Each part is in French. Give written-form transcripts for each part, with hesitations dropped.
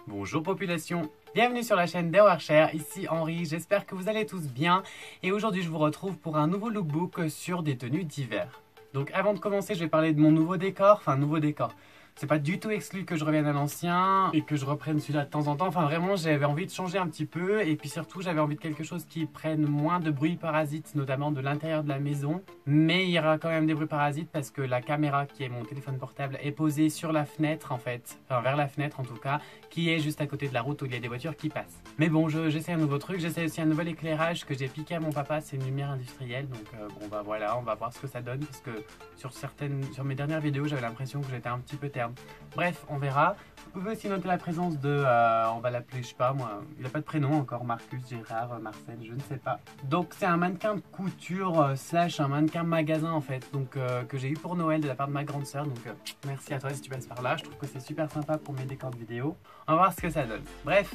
Bonjour population, bienvenue sur la chaîne des Warshare, ici Henri, j'espère que vous allez tous bien et aujourd'hui je vous retrouve pour un nouveau lookbook sur des tenues d'hiver. Donc avant de commencer je vais parler de mon nouveau décor, c'est pas du tout exclu que je revienne à l'ancien et que je reprenne celui-là de temps en temps. Enfin vraiment j'avais envie de changer un petit peu et puis surtout j'avais envie de quelque chose qui prenne moins de bruit parasite, notamment de l'intérieur de la maison. Mais il y aura quand même des bruits parasites parce que la caméra qui est mon téléphone portable est posée sur la fenêtre en fait, enfin vers la fenêtre en tout cas, qui est juste à côté de la route où il y a des voitures qui passent. Mais bon, j'essaie un nouveau truc, j'essaie aussi un nouvel éclairage que j'ai piqué à mon papa, c'est une lumière industrielle. Donc bon bah voilà, on va voir ce que ça donne parce que sur mes dernières vidéos j'avais l'impression que j'étais un petit peu terne. Bref, on verra. Vous pouvez aussi noter la présence de, on va l'appeler, je sais pas moi, il n'a pas de prénom encore, Marcus, Gérard, Marcel, je ne sais pas. Donc c'est un mannequin de couture slash un mannequin magasin en fait, donc que j'ai eu pour Noël de la part de ma grande sœur. Donc merci à toi si tu passes par là, je trouve que c'est super sympa pour mes décors de vidéo. On va voir ce que ça donne. Bref,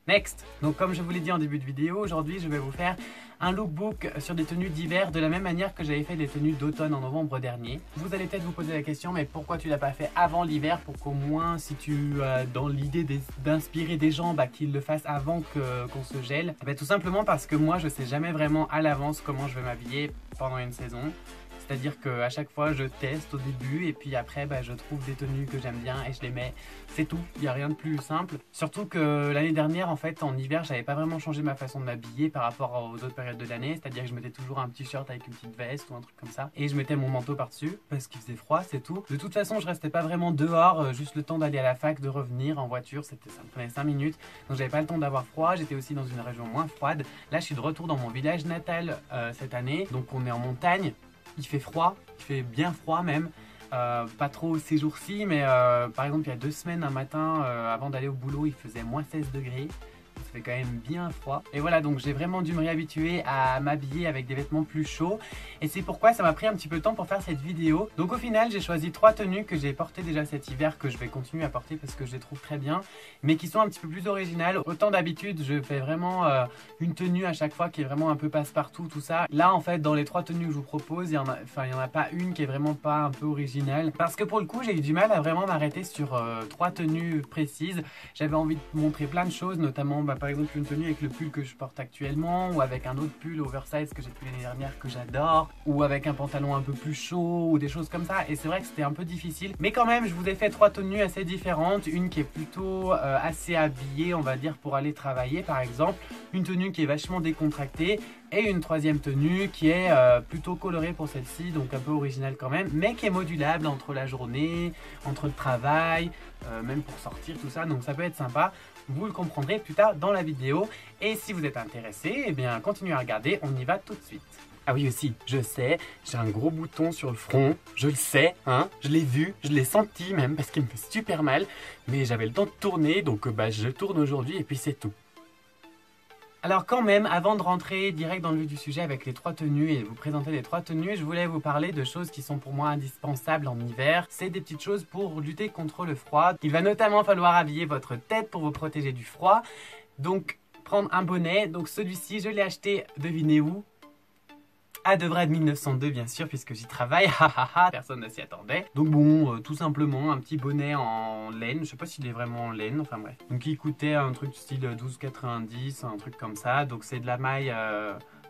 next. Donc comme je vous l'ai dit en début de vidéo, aujourd'hui je vais vous faire un lookbook sur des tenues d'hiver de la même manière que j'avais fait des tenues d'automne en novembre dernier. Vous allez peut-être vous poser la question, mais pourquoi tu l'as pas fait avant l'hiver pour qu'au moins si tu as dans l'idée d'inspirer des gens qu'ils le fassent avant qu'on se gèle. Tout simplement parce que moi je sais jamais vraiment à l'avance comment je vais m'habiller pendant une saison. C'est-à-dire qu'à chaque fois je teste au début et puis après je trouve des tenues que j'aime bien et je les mets. C'est tout, il n'y a rien de plus simple. Surtout que l'année dernière en fait en hiver j'avais pas vraiment changé ma façon de m'habiller par rapport aux autres périodes de l'année. C'est-à-dire que je mettais toujours un petit shirt avec une petite veste ou un truc comme ça. Et je mettais mon manteau par-dessus parce qu'il faisait froid, c'est tout. De toute façon je restais pas vraiment dehors, juste le temps d'aller à la fac, de revenir en voiture, ça me prenait 5 minutes. Donc j'avais pas le temps d'avoir froid, j'étais aussi dans une région moins froide. Là je suis de retour dans mon village natal cette année, donc on est en montagne. Il fait froid, il fait bien froid même, pas trop ces jours-ci, mais par exemple il y a 2 semaines, un matin, avant d'aller au boulot, il faisait moins 16 degrés. Ça fait quand même bien froid. Et voilà, donc j'ai vraiment dû me réhabituer à m'habiller avec des vêtements plus chauds. Et c'est pourquoi ça m'a pris un petit peu de temps pour faire cette vidéo. Donc au final, j'ai choisi 3 tenues que j'ai portées déjà cet hiver, que je vais continuer à porter parce que je les trouve très bien, mais qui sont un petit peu plus originales. Autant d'habitude, je fais vraiment une tenue à chaque fois qui est vraiment un peu passe-partout, tout ça. Là, en fait, dans les 3 tenues que je vous propose, il y en a pas une qui est vraiment pas un peu originale. Parce que pour le coup, j'ai eu du mal à vraiment m'arrêter sur 3 tenues précises. J'avais envie de montrer plein de choses, notamment par exemple une tenue avec le pull que je porte actuellement, ou avec un autre pull oversize que j'ai pris l'année dernière que j'adore, ou avec un pantalon un peu plus chaud, ou des choses comme ça. Et c'est vrai que c'était un peu difficile, mais quand même je vous ai fait 3 tenues assez différentes. Une qui est plutôt assez habillée, on va dire, pour aller travailler par exemple, une tenue qui est vachement décontractée, et une 3e tenue qui est plutôt colorée pour celle-ci, donc un peu originale quand même, mais qui est modulable entre la journée, entre le travail, même pour sortir, tout ça, donc ça peut être sympa. Vous le comprendrez plus tard dans la vidéo. Et si vous êtes intéressé, eh bien continuez à regarder, on y va tout de suite. Ah oui aussi, je sais, j'ai un gros bouton sur le front, je le sais, hein, je l'ai vu, je l'ai senti même parce qu'il me fait super mal, mais j'avais le temps de tourner, donc je tourne aujourd'hui et puis c'est tout. Alors quand même, avant de rentrer direct dans le vif du sujet avec les 3 tenues et vous présenter les 3 tenues, je voulais vous parler de choses qui sont pour moi indispensables en hiver. C'est des petites choses pour lutter contre le froid. Il va notamment falloir habiller votre tête pour vous protéger du froid. Donc prendre un bonnet, donc celui-ci je l'ai acheté, devinez où? À Devrade 1902 bien sûr, puisque j'y travaille, personne ne s'y attendait. Donc bon, tout simplement un petit bonnet en laine, je sais pas s'il est vraiment en laine, enfin bref. Donc il coûtait un truc style 12,90, un truc comme ça, donc c'est de la maille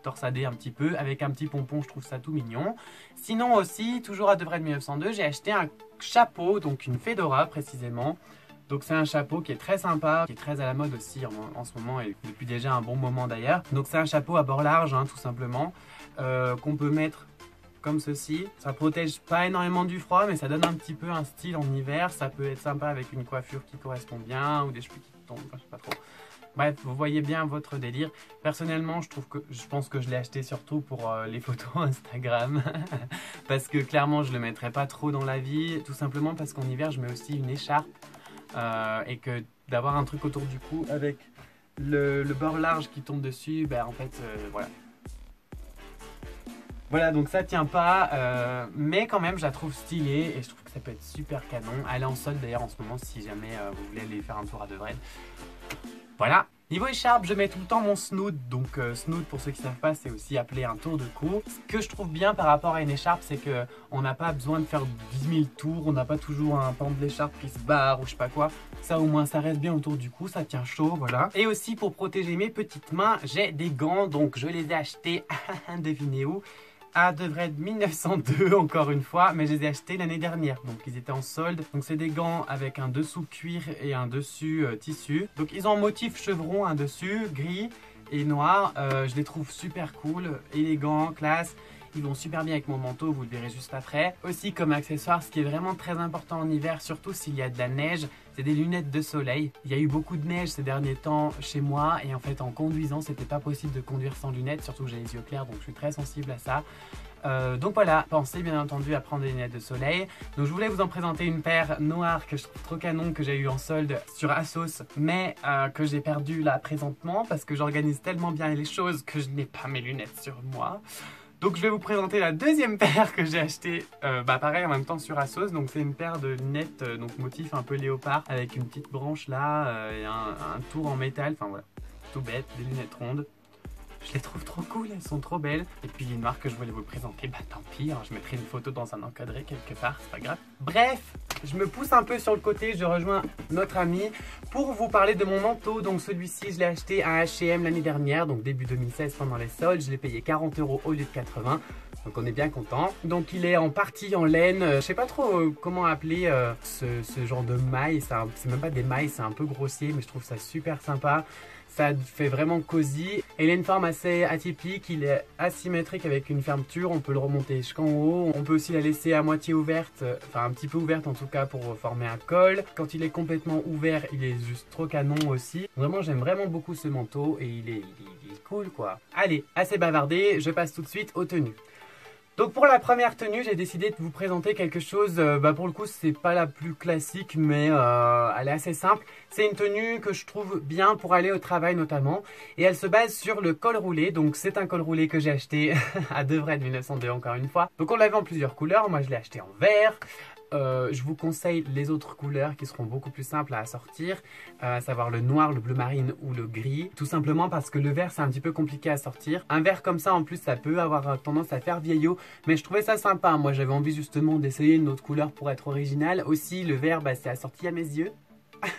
torsadée un petit peu, avec un petit pompon, je trouve ça tout mignon. Sinon aussi, toujours à Devrade 1902, j'ai acheté un chapeau, donc une fedora précisément. Donc c'est un chapeau qui est très sympa, qui est très à la mode aussi en ce moment et depuis déjà un bon moment d'ailleurs. Donc c'est un chapeau à bord large tout simplement, qu'on peut mettre comme ceci. Ça protège pas énormément du froid mais ça donne un petit peu un style en hiver. Ça peut être sympa avec une coiffure qui correspond bien ou des cheveux qui tombent, je sais pas trop. Bref, vous voyez bien votre délire. Personnellement, je pense que je l'ai acheté surtout pour les photos Instagram. Parce que clairement, je le mettrai pas trop dans la vie. Tout simplement parce qu'en hiver, je mets aussi une écharpe. Et que d'avoir un truc autour du cou avec le bord large qui tombe dessus, en fait, voilà. Voilà, donc ça tient pas, mais quand même, je la trouve stylée et je trouve que ça peut être super canon. Elle est en solde d'ailleurs en ce moment si jamais vous voulez aller faire un tour à Devrade. Voilà. Niveau écharpe, je mets tout le temps mon snood. Donc snood, pour ceux qui ne savent pas, c'est aussi appelé un tour de cou. Ce que je trouve bien par rapport à une écharpe, c'est que on n'a pas besoin de faire 10 000 tours. On n'a pas toujours un pan de l'écharpe qui se barre ou je sais pas quoi. Ça au moins, ça reste bien autour du cou, ça tient chaud, voilà. Et aussi pour protéger mes petites mains, j'ai des gants. Donc je les ai achetés, devinez où? À Devred 1902 encore une fois, mais je les ai achetés l'année dernière, donc ils étaient en solde. Donc c'est des gants avec un dessous cuir et un dessus tissu. Donc ils ont un motif chevron, un dessus gris et noir. Je les trouve super cool, élégants, classe. Ils vont super bien avec mon manteau, vous le verrez juste après. Aussi comme accessoire, ce qui est vraiment très important en hiver, surtout s'il y a de la neige, c'est des lunettes de soleil. Il y a eu beaucoup de neige ces derniers temps chez moi et en fait en conduisant, c'était pas possible de conduire sans lunettes, surtout que j'ai les yeux clairs donc je suis très sensible à ça. Donc voilà, pensez bien entendu à prendre des lunettes de soleil. Donc je voulais vous en présenter une paire noire que je trouve trop canon, que j'ai eu en solde sur Asos, mais que j'ai perdu là présentement parce que j'organise tellement bien les choses que je n'ai pas mes lunettes sur moi. Donc je vais vous présenter la deuxième paire que j'ai achetée, pareil en même temps sur Asos. Donc c'est une paire de lunettes, donc motif un peu léopard, avec une petite branche là, et un tour en métal, enfin voilà, tout bête, des lunettes rondes. Je les trouve trop cool, elles sont trop belles. Et puis une marque que je voulais vous présenter, bah tant pis, hein, je mettrai une photo dans un encadré quelque part, c'est pas grave. Bref, je me pousse un peu sur le côté, je rejoins notre ami pour vous parler de mon manteau. Donc celui-ci, je l'ai acheté à H&M l'année dernière, donc début 2016 pendant les soldes. Je l'ai payé 40 € au lieu de 80. Donc on est bien content. Donc il est en partie en laine. Je sais pas trop comment appeler ce genre de maille. C'est même pas des mailles, c'est un peu grossier, mais je trouve ça super sympa. Ça fait vraiment cosy. Et il a une forme assez atypique, il est asymétrique avec une fermeture, on peut le remonter jusqu'en haut. On peut aussi la laisser à moitié ouverte, enfin un petit peu ouverte en tout cas pour former un col. Quand il est complètement ouvert, il est juste trop canon aussi. Vraiment, j'aime vraiment beaucoup ce manteau et il est cool quoi. Allez, assez bavardé, je passe tout de suite aux tenues. Donc pour la première tenue, j'ai décidé de vous présenter quelque chose, pour le coup c'est pas la plus classique mais elle est assez simple. C'est une tenue que je trouve bien pour aller au travail notamment et elle se base sur le col roulé. Donc c'est un col roulé que j'ai acheté à Devred 1902 encore une fois. Donc on l'avait en plusieurs couleurs, moi je l'ai acheté en vert. Je vous conseille les autres couleurs qui seront beaucoup plus simples à assortir, à savoir le noir, le bleu marine ou le gris. Tout simplement parce que le vert c'est un petit peu compliqué à sortir. Un vert comme ça en plus ça peut avoir tendance à faire vieillot, mais je trouvais ça sympa. Moi j'avais envie justement d'essayer une autre couleur pour être original. Aussi le vert c'est assorti à mes yeux.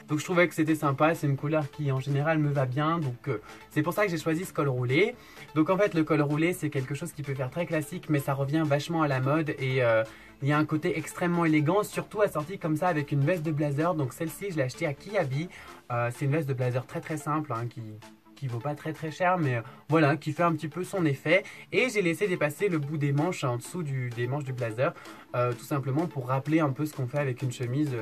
Donc je trouvais que c'était sympa, c'est une couleur qui en général me va bien, donc c'est pour ça que j'ai choisi ce col roulé. Donc en fait le col roulé c'est quelque chose qui peut faire très classique mais ça revient vachement à la mode et il y a un côté extrêmement élégant, surtout assorti comme ça avec une veste de blazer. Donc celle-ci je l'ai achetée à Kiabi, c'est une veste de blazer très simple hein, qui vaut pas très cher mais voilà, qui fait un petit peu son effet. Et j'ai laissé dépasser le bout des manches en dessous des manches du blazer, tout simplement pour rappeler un peu ce qu'on fait avec une chemise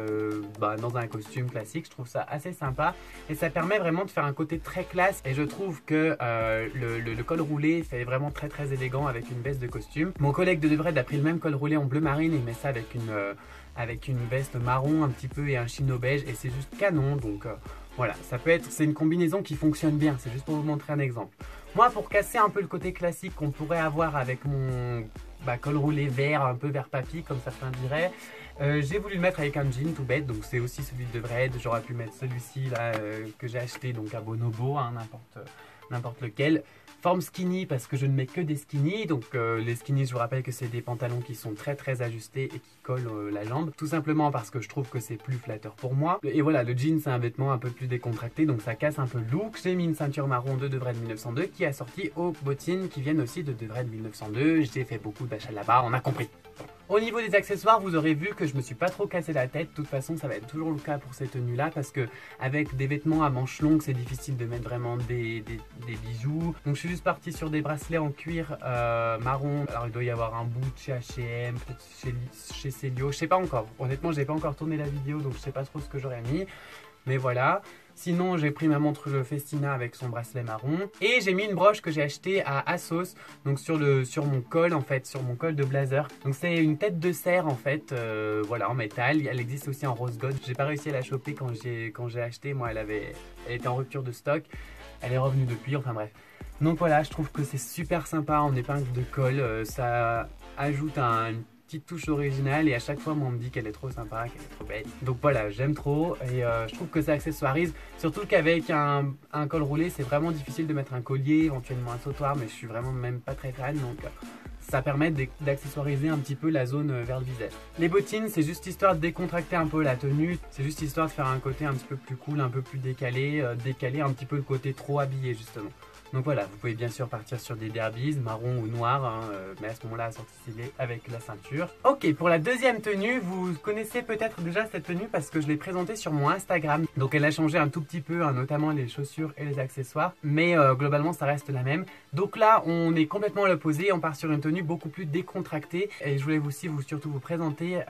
dans un costume classique. Je trouve ça assez sympa et ça permet vraiment de faire un côté très classe et je trouve que le col roulé fait vraiment très élégant avec une veste de costume. Mon collègue de Devred a pris le même col roulé en bleu marine et il met ça avec une veste marron un petit peu et un chino beige et c'est juste canon. Donc voilà, c'est une combinaison qui fonctionne bien, c'est juste pour vous montrer un exemple. Moi, pour casser un peu le côté classique qu'on pourrait avoir avec mon col roulé vert, un peu vert papy comme certains diraient, j'ai voulu le mettre avec un jean tout bête, donc c'est aussi celui de Devred. J'aurais pu mettre celui-ci là que j'ai acheté donc à Bonobo, hein, n'importe lequel. Forme skinny parce que je ne mets que des skinny. Donc les skinny, je vous rappelle que c'est des pantalons qui sont très ajustés et qui collent la jambe. Tout simplement parce que je trouve que c'est plus flatteur pour moi. Et voilà, le jean c'est un vêtement un peu plus décontracté, donc ça casse un peu le look. J'ai mis une ceinture marron de Devred 1902 qui est assortie aux bottines qui viennent aussi de Devred 1902. J'ai fait beaucoup d'achats là-bas, on a compris. Au niveau des accessoires, vous aurez vu que je me suis pas trop cassé la tête. De toute façon, ça va être toujours le cas pour ces tenues-là parce que avec des vêtements à manches longues, c'est difficile de mettre vraiment des bijoux. Donc je suis juste partie sur des bracelets en cuir marron. Alors il doit y avoir un bout de chez H&M, peut-être chez Célio, je sais pas encore. Honnêtement, j'ai pas encore tourné la vidéo, donc je sais pas trop ce que j'aurais mis. Mais voilà. Sinon, j'ai pris ma montre Festina avec son bracelet marron. Et j'ai mis une broche que j'ai achetée à Asos. Donc sur mon col en fait, sur mon col de blazer. Donc c'est une tête de cerf en fait, voilà, en métal. Elle existe aussi en rose gold. J'ai pas réussi à la choper quand j'ai acheté. Moi, elle était en rupture de stock. Elle est revenue depuis, enfin bref. Donc voilà, je trouve que c'est super sympa en épingle de colle. Ça ajoute petite touche originale et à chaque fois moi on me dit qu'elle est trop sympa, qu'elle est trop belle. Donc voilà, j'aime trop et je trouve que ça accessoirise, surtout qu'avec un col roulé c'est vraiment difficile de mettre un collier, éventuellement un sautoir, mais je suis vraiment même pas très fan, donc ça permet d'accessoiriser un petit peu la zone vers le visage. Les bottines, c'est juste histoire de décontracter un peu la tenue, c'est juste histoire de faire un côté un petit peu plus cool, un peu plus décalé, décaler un petit peu le côté trop habillé justement. Donc voilà, vous pouvez bien sûr partir sur des derbies, marron ou noir, hein, mais à ce moment-là, assortissez-les avec la ceinture. Ok, pour la deuxième tenue, vous connaissez peut-être déjà cette tenue parce que je l'ai présentée sur mon Instagram. Donc elle a changé un tout petit peu, hein, notamment les chaussures et les accessoires, mais globalement ça reste la même. Donc là, on est complètement à l'opposé, on part sur une tenue beaucoup plus décontractée. Et je voulais aussi surtout vous présenter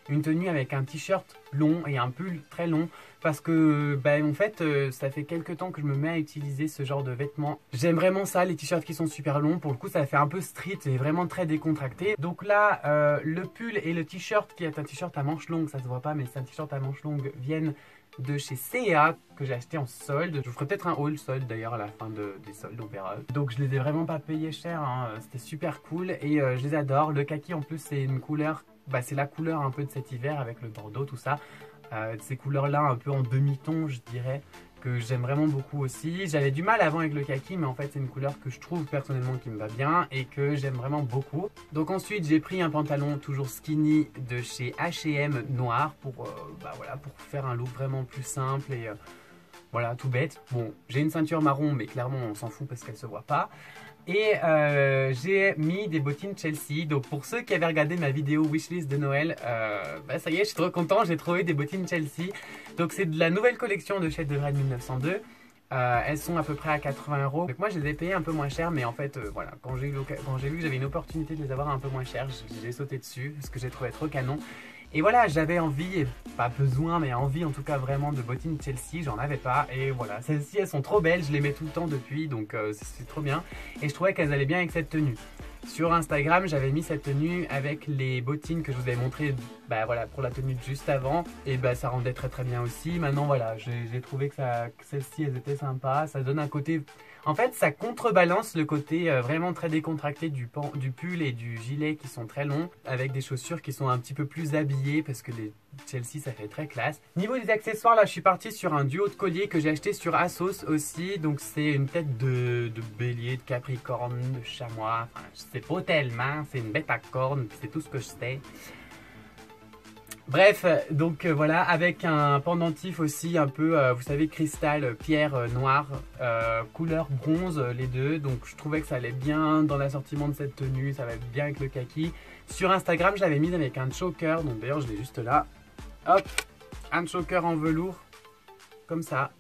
une tenue avec un t-shirt long et un pull très long. Parce que en fait ça fait quelques temps que je me mets à utiliser ce genre de vêtements. J'aime vraiment ça, les t-shirts qui sont super longs. Pour le coup ça fait un peu street et vraiment très décontracté. Donc là le pull et le t-shirt qui est un t-shirt à manches longues, ça se voit pas mais c'est un t-shirt à manches longues, viennent de chez C&A que j'ai acheté en solde. Je vous ferai peut-être un haul solde d'ailleurs à la fin des soldes, on verra. Donc je les ai vraiment pas payés cher, hein. C'était super cool et je les adore. Le kaki en plus c'est une couleur, c'est la couleur un peu de cet hiver avec le bordeaux tout ça. Ces couleurs là un peu en demi-ton je dirais, que j'aime vraiment beaucoup aussi. J'avais du mal avant avec le kaki mais en fait c'est une couleur que je trouve personnellement qui me va bien et que j'aime vraiment beaucoup. Donc ensuite j'ai pris un pantalon toujours skinny de chez H&M noir pour, voilà, pour faire un look vraiment plus simple et voilà, tout bête. Bon, j'ai une ceinture marron mais clairement on s'en fout parce qu'elle se voit pas. Et j'ai mis des bottines Chelsea. Donc pour ceux qui avaient regardé ma vidéo wishlist de Noël, ça y est, je suis trop content, j'ai trouvé des bottines Chelsea. Donc c'est de la nouvelle collection de chez De Vrede 1902. Elles sont à peu près à 80 €. Donc moi je les ai payées un peu moins cher, mais en fait voilà, quand j'ai vu que j'avais une opportunité de les avoir un peu moins cher, j'ai sauté dessus parce que j'ai trouvé trop canon. Et voilà, j'avais envie, et pas besoin, mais envie en tout cas vraiment de bottines Chelsea, j'en avais pas. Et voilà, celles-ci elles sont trop belles, je les mets tout le temps depuis, donc c'est trop bien. Et je trouvais qu'elles allaient bien avec cette tenue. Sur Instagram, j'avais mis cette tenue avec les bottines que je vous avais montré voilà, pour la tenue de juste avant. Et ça rendait très très bien aussi. Maintenant voilà, j'ai trouvé que celles-ci elles étaient sympas. Ça donne un côté... En fait, ça contrebalance le côté vraiment très décontracté du pull et du gilet qui sont très longs, avec des chaussures qui sont un petit peu plus habillées parce que les Chelsea ça fait très classe. Niveau des accessoires, là je suis parti sur un duo de collier que j'ai acheté sur Asos aussi. Donc c'est une tête de bélier, de capricorne, de chamois, enfin je sais pas tellement, c'est une bête à cornes, c'est tout ce que je sais. Bref, donc voilà, avec un pendentif aussi un peu, vous savez, cristal, pierre noire, couleur bronze, les deux. Donc je trouvais que ça allait bien dans l'assortiment de cette tenue, ça va bien avec le kaki. Sur Instagram, je l'avais mise avec un choker, donc d'ailleurs je l'ai juste là. Hop, un choker en velours, comme ça,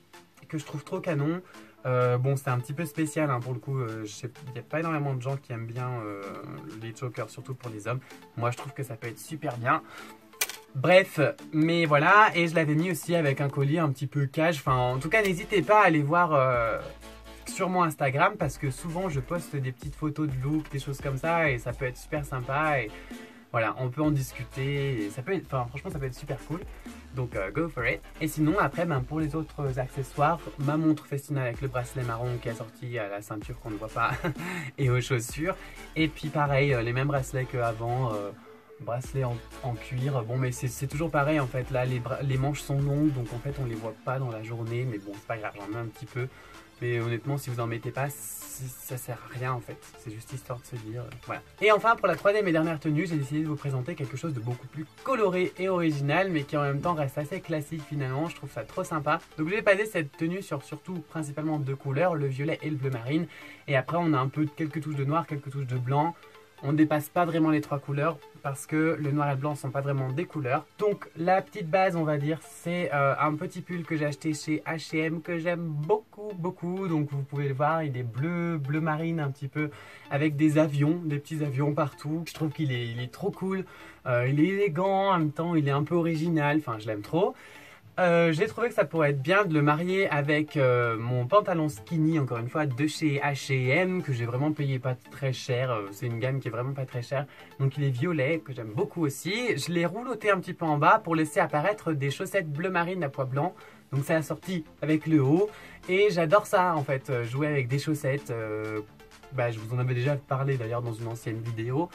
que je trouve trop canon. Bon, c'est un petit peu spécial hein, pour le coup, il n'y a pas énormément de gens qui aiment bien les chokers, surtout pour les hommes. Moi je trouve que ça peut être super bien. Bref, mais voilà, et je l'avais mis aussi avec un collier un petit peu cash. Enfin, en tout cas, n'hésitez pas à aller voir sur mon Instagram parce que souvent je poste des petites photos de look, des choses comme ça, et ça peut être super sympa. Et voilà, on peut en discuter. Et ça peut être, franchement, ça peut être super cool. Donc, go for it. Et sinon, après, pour les autres accessoires, ma montre Festina avec le bracelet marron qui est assorti à la ceinture qu'on ne voit pas et aux chaussures. Et puis, pareil, les mêmes bracelets qu'avant. Bracelet en cuir, bon mais c'est toujours pareil en fait, là les manches sont longues donc en fait on les voit pas dans la journée, mais bon c'est pas grave, j'en mets un petit peu, mais honnêtement si vous en mettez pas ça sert à rien en fait, c'est juste histoire de se dire, voilà. Et enfin pour la troisième et dernière tenue, j'ai décidé de vous présenter quelque chose de beaucoup plus coloré et original mais qui en même temps reste assez classique finalement, je trouve ça trop sympa. Donc j'ai basé cette tenue sur surtout principalement deux couleurs, le violet et le bleu marine, et après on a un peu quelques touches de noir, quelques touches de blanc. On ne dépasse pas vraiment les trois couleurs parce que le noir et le blanc ne sont pas vraiment des couleurs. Donc la petite base on va dire c'est un petit pull que j'ai acheté chez H&M que j'aime beaucoup beaucoup. Donc vous pouvez le voir, il est bleu marine un petit peu avec des avions, des petits avions partout. Je trouve qu'il est trop cool, il est élégant en même temps, il est un peu original, enfin je l'aime trop. J'ai trouvé que ça pourrait être bien de le marier avec mon pantalon skinny, encore une fois, de chez H&M, que j'ai vraiment payé pas très cher. C'est une gamme qui est vraiment pas très chère. Donc il est violet, que j'aime beaucoup aussi. Je l'ai rouloté un petit peu en bas pour laisser apparaître des chaussettes bleu marine à pois blanc. Donc c'est assorti avec le haut. Et j'adore ça en fait, jouer avec des chaussettes. Je vous en avais déjà parlé d'ailleurs dans une ancienne vidéo.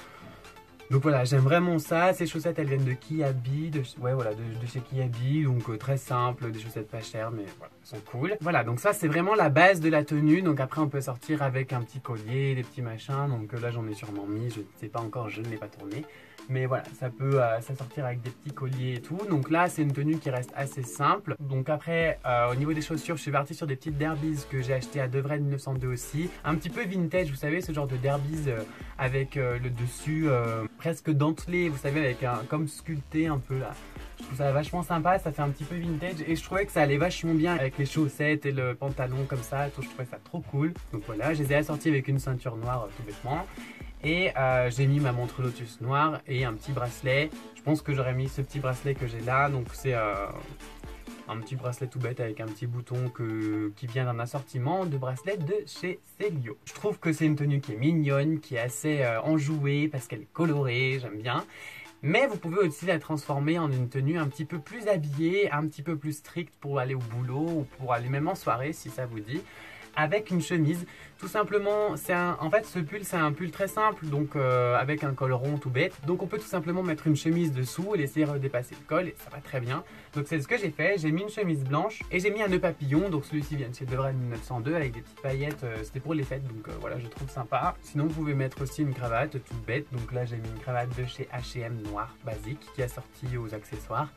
Donc voilà, j'aime vraiment ça. Ces chaussettes, elles viennent de Kiabi, de chez Kiabi, donc très simple, des chaussettes pas chères, mais voilà, elles sont cool. Voilà, donc ça c'est vraiment la base de la tenue. Donc après on peut sortir avec un petit collier, des petits machins. Donc là j'en ai sûrement mis, je ne sais pas encore, je ne l'ai pas tourné. Mais voilà, ça peut sortir avec des petits colliers et tout. Donc là, c'est une tenue qui reste assez simple. Donc après, au niveau des chaussures, je suis partie sur des petites derbies que j'ai achetées à Devray 1902 aussi. Un petit peu vintage, vous savez, ce genre de derbies avec le dessus presque dentelé, vous savez, avec un comme sculpté un peu là. Je trouve ça vachement sympa, ça fait un petit peu vintage et je trouvais que ça allait vachement bien avec les chaussettes et le pantalon comme ça. Je trouvais ça trop cool. Donc voilà, je les ai assortis avec une ceinture noire tout bêtement. Et j'ai mis ma montre Lotus noire et un petit bracelet. Je pense que j'aurais mis ce petit bracelet que j'ai là. Donc c'est un petit bracelet tout bête avec un petit bouton qui vient d'un assortiment de bracelets de chez Celio. Je trouve que c'est une tenue qui est mignonne, qui est assez enjouée parce qu'elle est colorée, j'aime bien. Mais vous pouvez aussi la transformer en une tenue un petit peu plus habillée, un petit peu plus stricte pour aller au boulot ou pour aller même en soirée si ça vous dit. Avec une chemise, tout simplement, en fait ce pull c'est un pull très simple, donc avec un col rond tout bête, donc on peut tout simplement mettre une chemise dessous et laisser redépasser le col et ça va très bien. Donc c'est ce que j'ai fait, j'ai mis une chemise blanche et j'ai mis un nœud papillon, donc celui-ci vient de chez Devray 1902 avec des petites paillettes, c'était pour les fêtes, donc voilà, je trouve sympa. Sinon vous pouvez mettre aussi une cravate toute bête, donc là j'ai mis une cravate de chez H&M noire basique qui est assortie aux accessoires.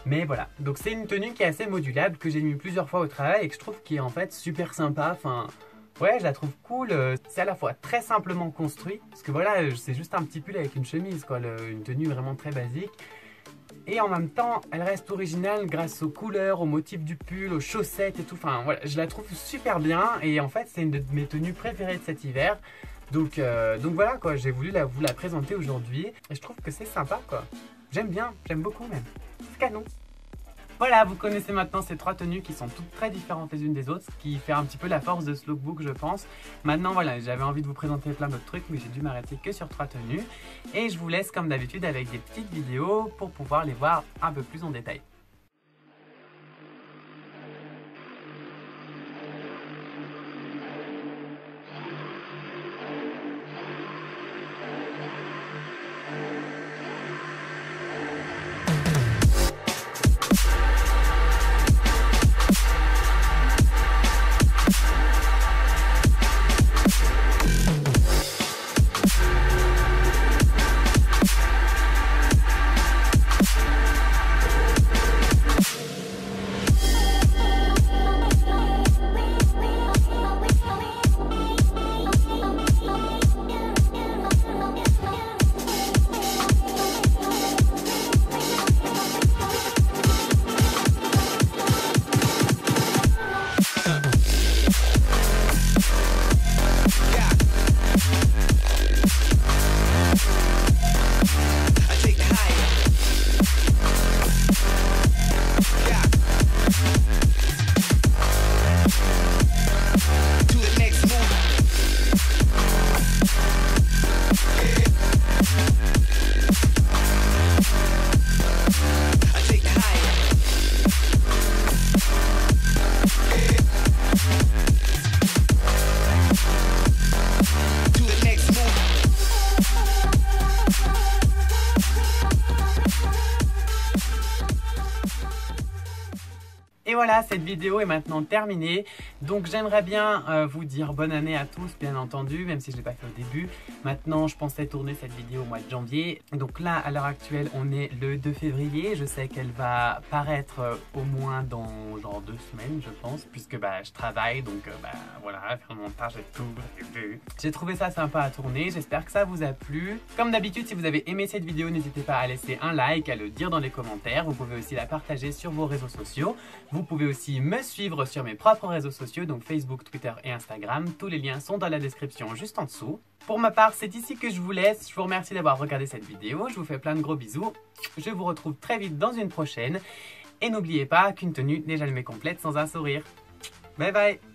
Mais voilà, donc c'est une tenue qui est assez modulable, que j'ai mis plusieurs fois au travail et que je trouve qui est en fait super sympa. Enfin, ouais, je la trouve cool. C'est à la fois très simplement construit, parce que voilà, c'est juste un petit pull avec une chemise, quoi, une tenue vraiment très basique. Et en même temps, elle reste originale grâce aux couleurs, aux motifs du pull, aux chaussettes et tout. Enfin, voilà, je la trouve super bien et en fait, c'est une de mes tenues préférées de cet hiver. Donc voilà, quoi, j'ai voulu vous la présenter aujourd'hui et je trouve que c'est sympa, quoi. J'aime bien, j'aime beaucoup même. C'est canon. Voilà, vous connaissez maintenant ces trois tenues qui sont toutes très différentes les unes des autres, ce qui fait un petit peu la force de ce lookbook je pense. Maintenant voilà, j'avais envie de vous présenter plein d'autres trucs mais j'ai dû m'arrêter que sur trois tenues. Et je vous laisse comme d'habitude avec des petites vidéos pour pouvoir les voir un peu plus en détail. Et voilà, cette vidéo est maintenant terminée. Donc j'aimerais bien vous dire bonne année à tous, bien entendu, même si je ne l'ai pas fait au début. Maintenant, je pensais tourner cette vidéo au mois de janvier. Donc là, à l'heure actuelle, on est le 2 février. Je sais qu'elle va paraître au moins dans genre 2 semaines, je pense, puisque je travaille. Donc voilà, faire le montage et tout. J'ai trouvé ça sympa à tourner. J'espère que ça vous a plu. Comme d'habitude, si vous avez aimé cette vidéo, n'hésitez pas à laisser un like, à le dire dans les commentaires. Vous pouvez aussi la partager sur vos réseaux sociaux. Vous pouvez aussi me suivre sur mes propres réseaux sociaux, donc Facebook, Twitter et Instagram. Tous les liens sont dans la description juste en dessous. Pour ma part, c'est ici que je vous laisse. Je vous remercie d'avoir regardé cette vidéo. Je vous fais plein de gros bisous. Je vous retrouve très vite dans une prochaine. Et n'oubliez pas qu'une tenue n'est jamais complète sans un sourire. Bye bye!